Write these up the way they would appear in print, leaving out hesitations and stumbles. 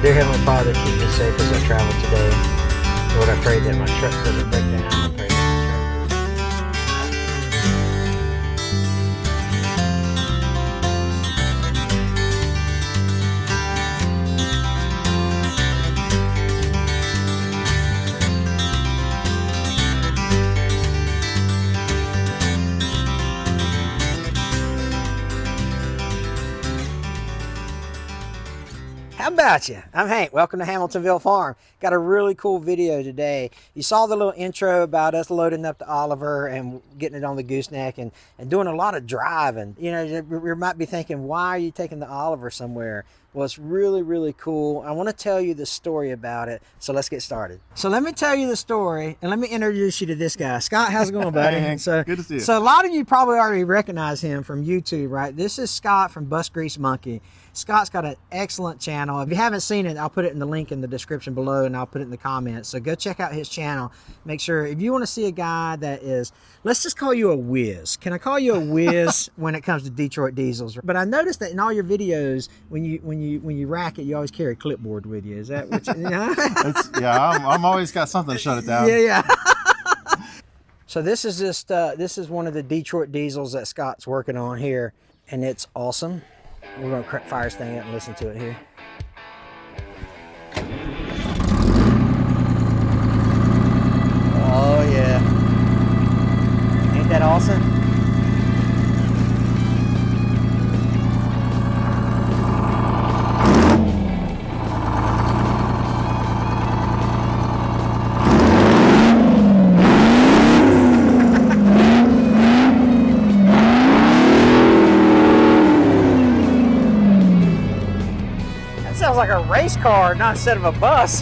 Dear Heavenly Father, keep me safe as I travel today. Lord, I pray that my truck doesn't break down. I pray that How about you? I'm Hank. Welcome to Hamiltonville Farm. Got a really cool video today. You saw the little intro about us loading up the Oliver and getting it on the gooseneck and doing a lot of driving. You know, you might be thinking, why are you taking the Oliver somewhere? Well, it's really, really cool. I want to tell you the story about it. So let's get started. So let me tell you the story and let me introduce you to this guy. Scott, how's it going, buddy? Hey, Hank. So, good to see you. So a lot of you probably already recognize him from YouTube, right? This is Scott from Bus Grease Monkey. Scott's got an excellent channel. If you haven't seen it, I'll put it in the link in the description below and I'll put it in the comments. So go check out his channel. Make sure, if you want to see a guy that is, let's just call you a whiz. Can I call you a whiz when it comes to Detroit diesels? But I noticed that in all your videos, when you rack it, you always carry a clipboard with you. Is that what you know? Yeah, I'm always got something to shut it down. Yeah. So this is just, this is one of the Detroit diesels that Scott's working on here, and it's awesome. We're going to fire this thing up and listen to it here. Oh yeah. Ain't that awesome? Sounds like a race car, not instead of a bus.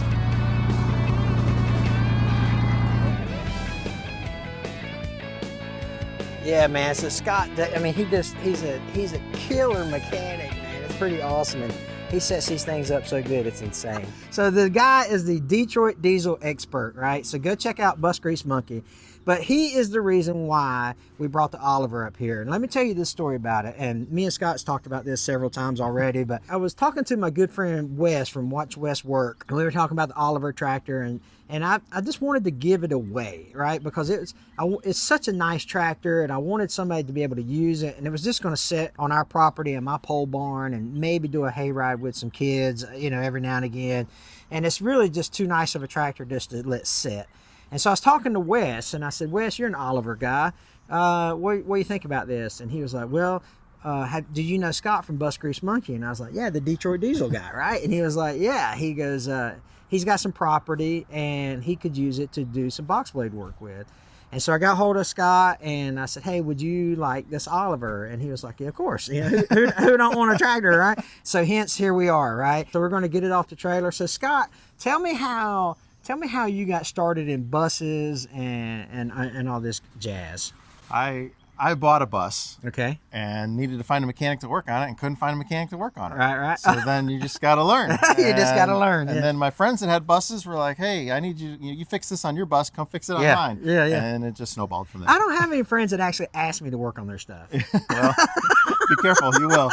Yeah, man. So Scott, I mean, he's a killer mechanic, man. It's pretty awesome, and he sets these things up so good, it's insane. So the guy is the Detroit diesel expert, right? So go check out Bus Grease Monkey. But he is the reason why we brought the Oliver up here. And let me tell you this story about it. And me and Scott's talked about this several times already, but I was talking to my good friend Wes from Watch Wes Work, and we were talking about the Oliver tractor, and I just wanted to give it away, right? Because it's such a nice tractor, and I wanted somebody to be able to use it, and it was just going to sit on our property in my pole barn and maybe do a hayride with some kids, you know, every now and again. And it's really just too nice of a tractor just to let sit. And so I was talking to Wes, and I said, Wes, you're an Oliver guy. What do you think about this? And he was like, well, do you know Scott from Bus Grease Monkey? And I was like, yeah, the Detroit diesel guy, right? And he was like, yeah. He goes, he's got some property, and he could use it to do some box blade work with. And so I got hold of Scott, and I said, hey, would you like this Oliver? And he was like, yeah, of course. You know, who don't want a tractor, right? So hence, here we are, right? So we're going to get it off the trailer. So Scott, tell me how you got started in buses and all this jazz. I bought a bus. Okay. And needed to find a mechanic to work on it and couldn't find a mechanic to work on it. Right. So then you just got to learn. You just got to learn. And then my friends that had buses were like, hey, I need you fix this on your bus, come fix it on mine. Yeah. And it just snowballed from there. I don't have any friends that actually ask me to work on their stuff. Well, be careful, you will.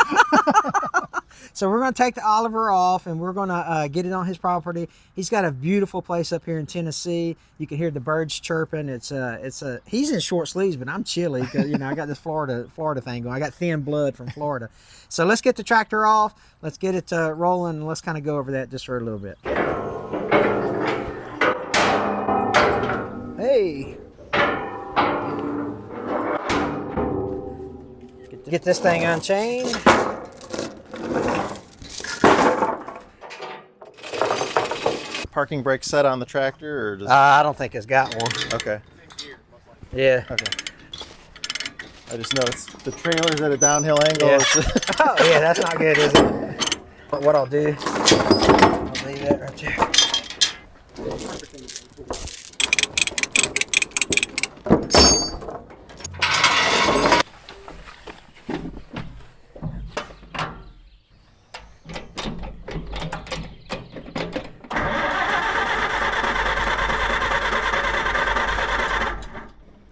So we're going to take the Oliver off, and we're going to get it on his property. He's got a beautiful place up here in Tennessee. You can hear the birds chirping. He's in short sleeves, but I'm chilly because, you know, I got this Florida thing going. I got thin blood from Florida. So let's get the tractor off. Let's get it rolling, and let's kind of go over that just for a little bit. Hey. Get this thing unchained. Parking brake set on the tractor, or just I don't think it's got one. okay. Yeah. Okay. I just know it's the trailer's at a downhill angle. Yeah. Oh yeah, that's not good, is it? But what I'll do, I'll leave that right there.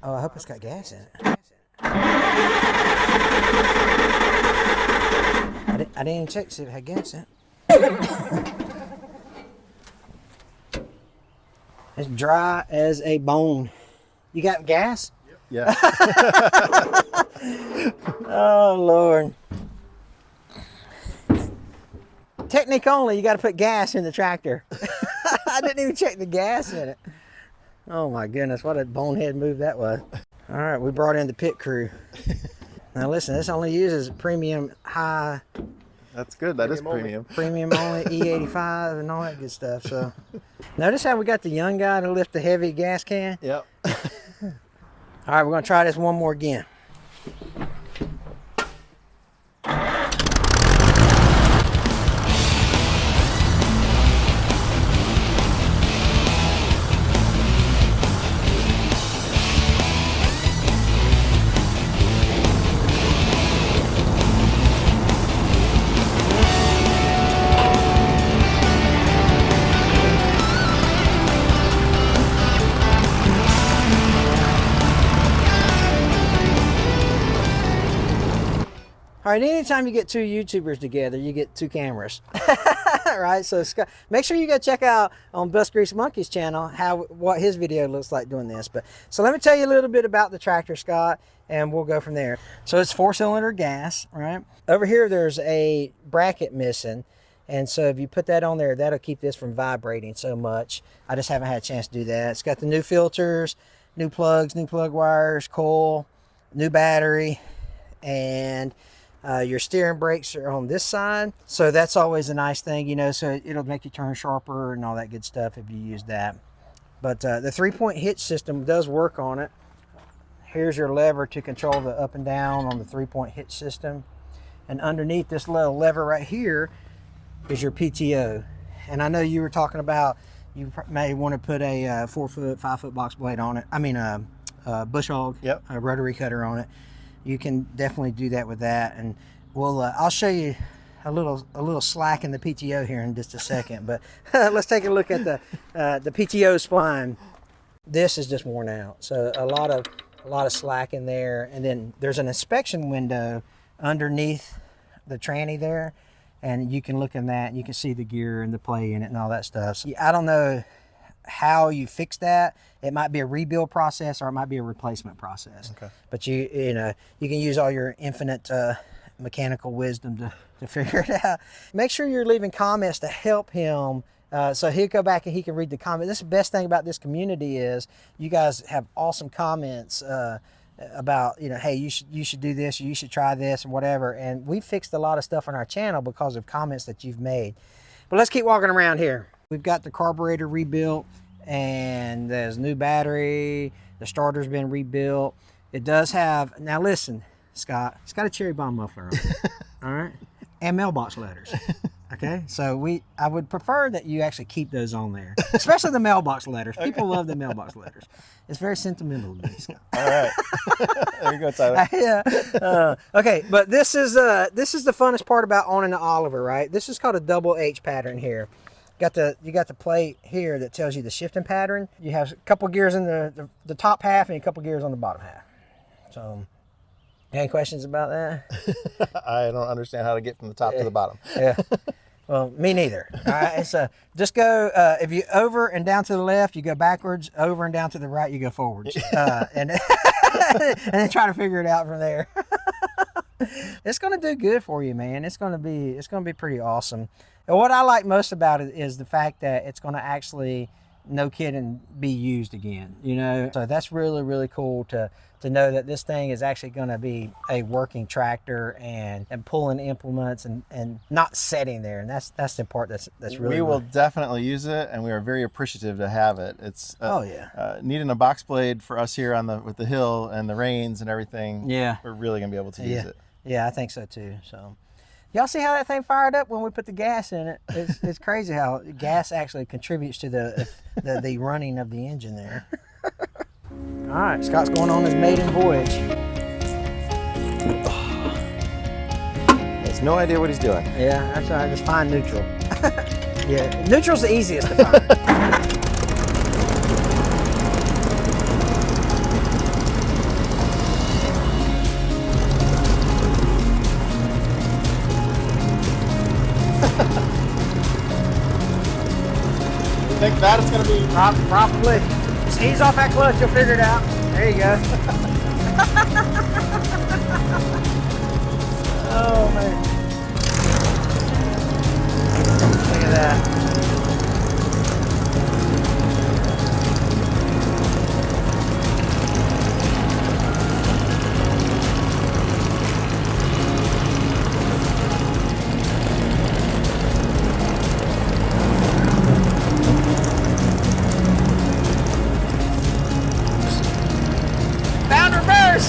Oh, I hope it's got gas in it. I didn't even check to see if it had gas in it. It's dry as a bone. You got gas? Yeah. Oh, Lord. Technique only, you got to put gas in the tractor. I didn't even check the gas in it. Oh, my goodness. What a bonehead move that was. All right, we brought in the pit crew. Now, listen, this only uses premium high. That's good. That is premium. Premium only E85 and all that good stuff. So, notice how we got the young guy to lift the heavy gas can? Yep. All right, we're going to try this one more again. All right, anytime you get two YouTubers together, you get two cameras, right? So Scott, make sure you go check out on Bus Grease Monkey's channel what his video looks like doing this. But so let me tell you a little bit about the tractor, Scott, and we'll go from there. So it's 4-cylinder gas, right? Over here, there's a bracket missing. And so if you put that on there, that'll keep this from vibrating so much. I just haven't had a chance to do that. It's got the new filters, new plugs, new plug wires, coil, new battery, and your steering brakes are on this side. So that's always a nice thing, you know, so it'll make you turn sharper and all that good stuff if you use that. But the 3-point hitch system does work on it. Here's your lever to control the up and down on the 3-point hitch system. And underneath this little lever right here is your PTO. And I know you were talking about you may want to put a 4-foot, 5-foot box blade on it. I mean a bush hog, yep, a rotary cutter on it. You can definitely do that with that, and I'll show you a little slack in the PTO here in just a second. But let's take a look at the PTO spline. This is just worn out, so a lot of slack in there. And then there's an inspection window underneath the tranny there, and you can look in that and you can see the gear and the play in it and all that stuff. So I don't know how you fix that. It might be a rebuild process or it might be a replacement process. Okay. But you can use all your infinite mechanical wisdom to figure it out. Make sure you're leaving comments to help him, so he'll go back and he can read the comments. This is the best thing about this community is you guys have awesome comments about, hey, you should do this, or you should try this, or whatever. And we fixed a lot of stuff on our channel because of comments that you've made. But let's keep walking around here. We've got the carburetor rebuilt, and there's new battery. The starter's been rebuilt. It does have, now listen, Scott, it's got a cherry bomb muffler on it, all right? And mailbox letters, okay? So I would prefer that you actually keep those on there, especially the mailbox letters. People love the mailbox letters. It's very sentimental to me, Scott. All right. There you go, Tyler. Yeah. Okay, but this is the funnest part about owning the Oliver, right? This is called a double H pattern here. You got the plate here that tells you the shifting pattern. You have a couple gears in the top half and a couple gears on the bottom half. So, any questions about that? I don't understand how to get from the top to the bottom. Yeah. Well, me neither. All right. So just go, if you over and down to the left, you go backwards. Over and down to the right, you go forwards. And then try to figure it out from there. It's going to do good for you, man. It's going to be pretty awesome. And what I like most about it is the fact that it's going to actually, no kidding, be used again, you know? So that's really, really cool to know that this thing is actually going to be a working tractor and pulling implements and not sitting there. And that's the part that's really We will definitely use it, and we are very appreciative to have it. It's needing a box blade for us here with the hill and the rains and everything. Yeah, we're really going to be able to use it. Yeah, I think so too. So y'all see how that thing fired up when we put the gas in it? It's crazy how gas actually contributes to the running of the engine there. All right, Scott's going on his maiden voyage. He has no idea what he's doing. Yeah, that's all right. Just find neutral. Yeah, neutral's the easiest to find. Think that's it's gonna be. Probably. Just ease off that clutch, you'll figure it out. There you go. Oh man. Look at that. Found reverse!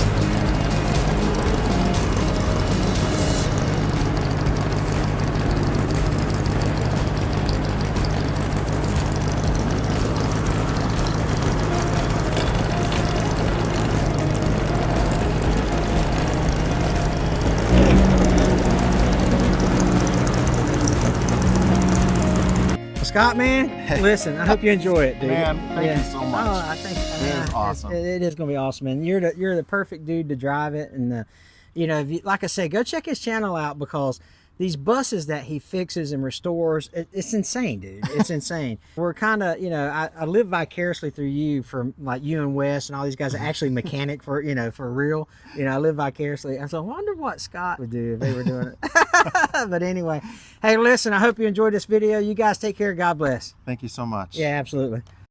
Scott, man, listen, I hope you enjoy it, dude. Man, thank you so much. Oh, I think it is awesome. It is going to be awesome, and you're the perfect dude to drive it. And you know, if you, like I said, go check his channel out, because these buses that he fixes and restores, it's insane, dude. It's insane. We're kind of, you know, I live vicariously through you, from like you and Wes and all these guys are actually mechanic for, you know, for real. You know, I live vicariously. And so I wonder what Scott would do if they were doing it. But anyway, hey, listen, I hope you enjoyed this video. You guys take care. God bless. Thank you so much. Yeah, absolutely.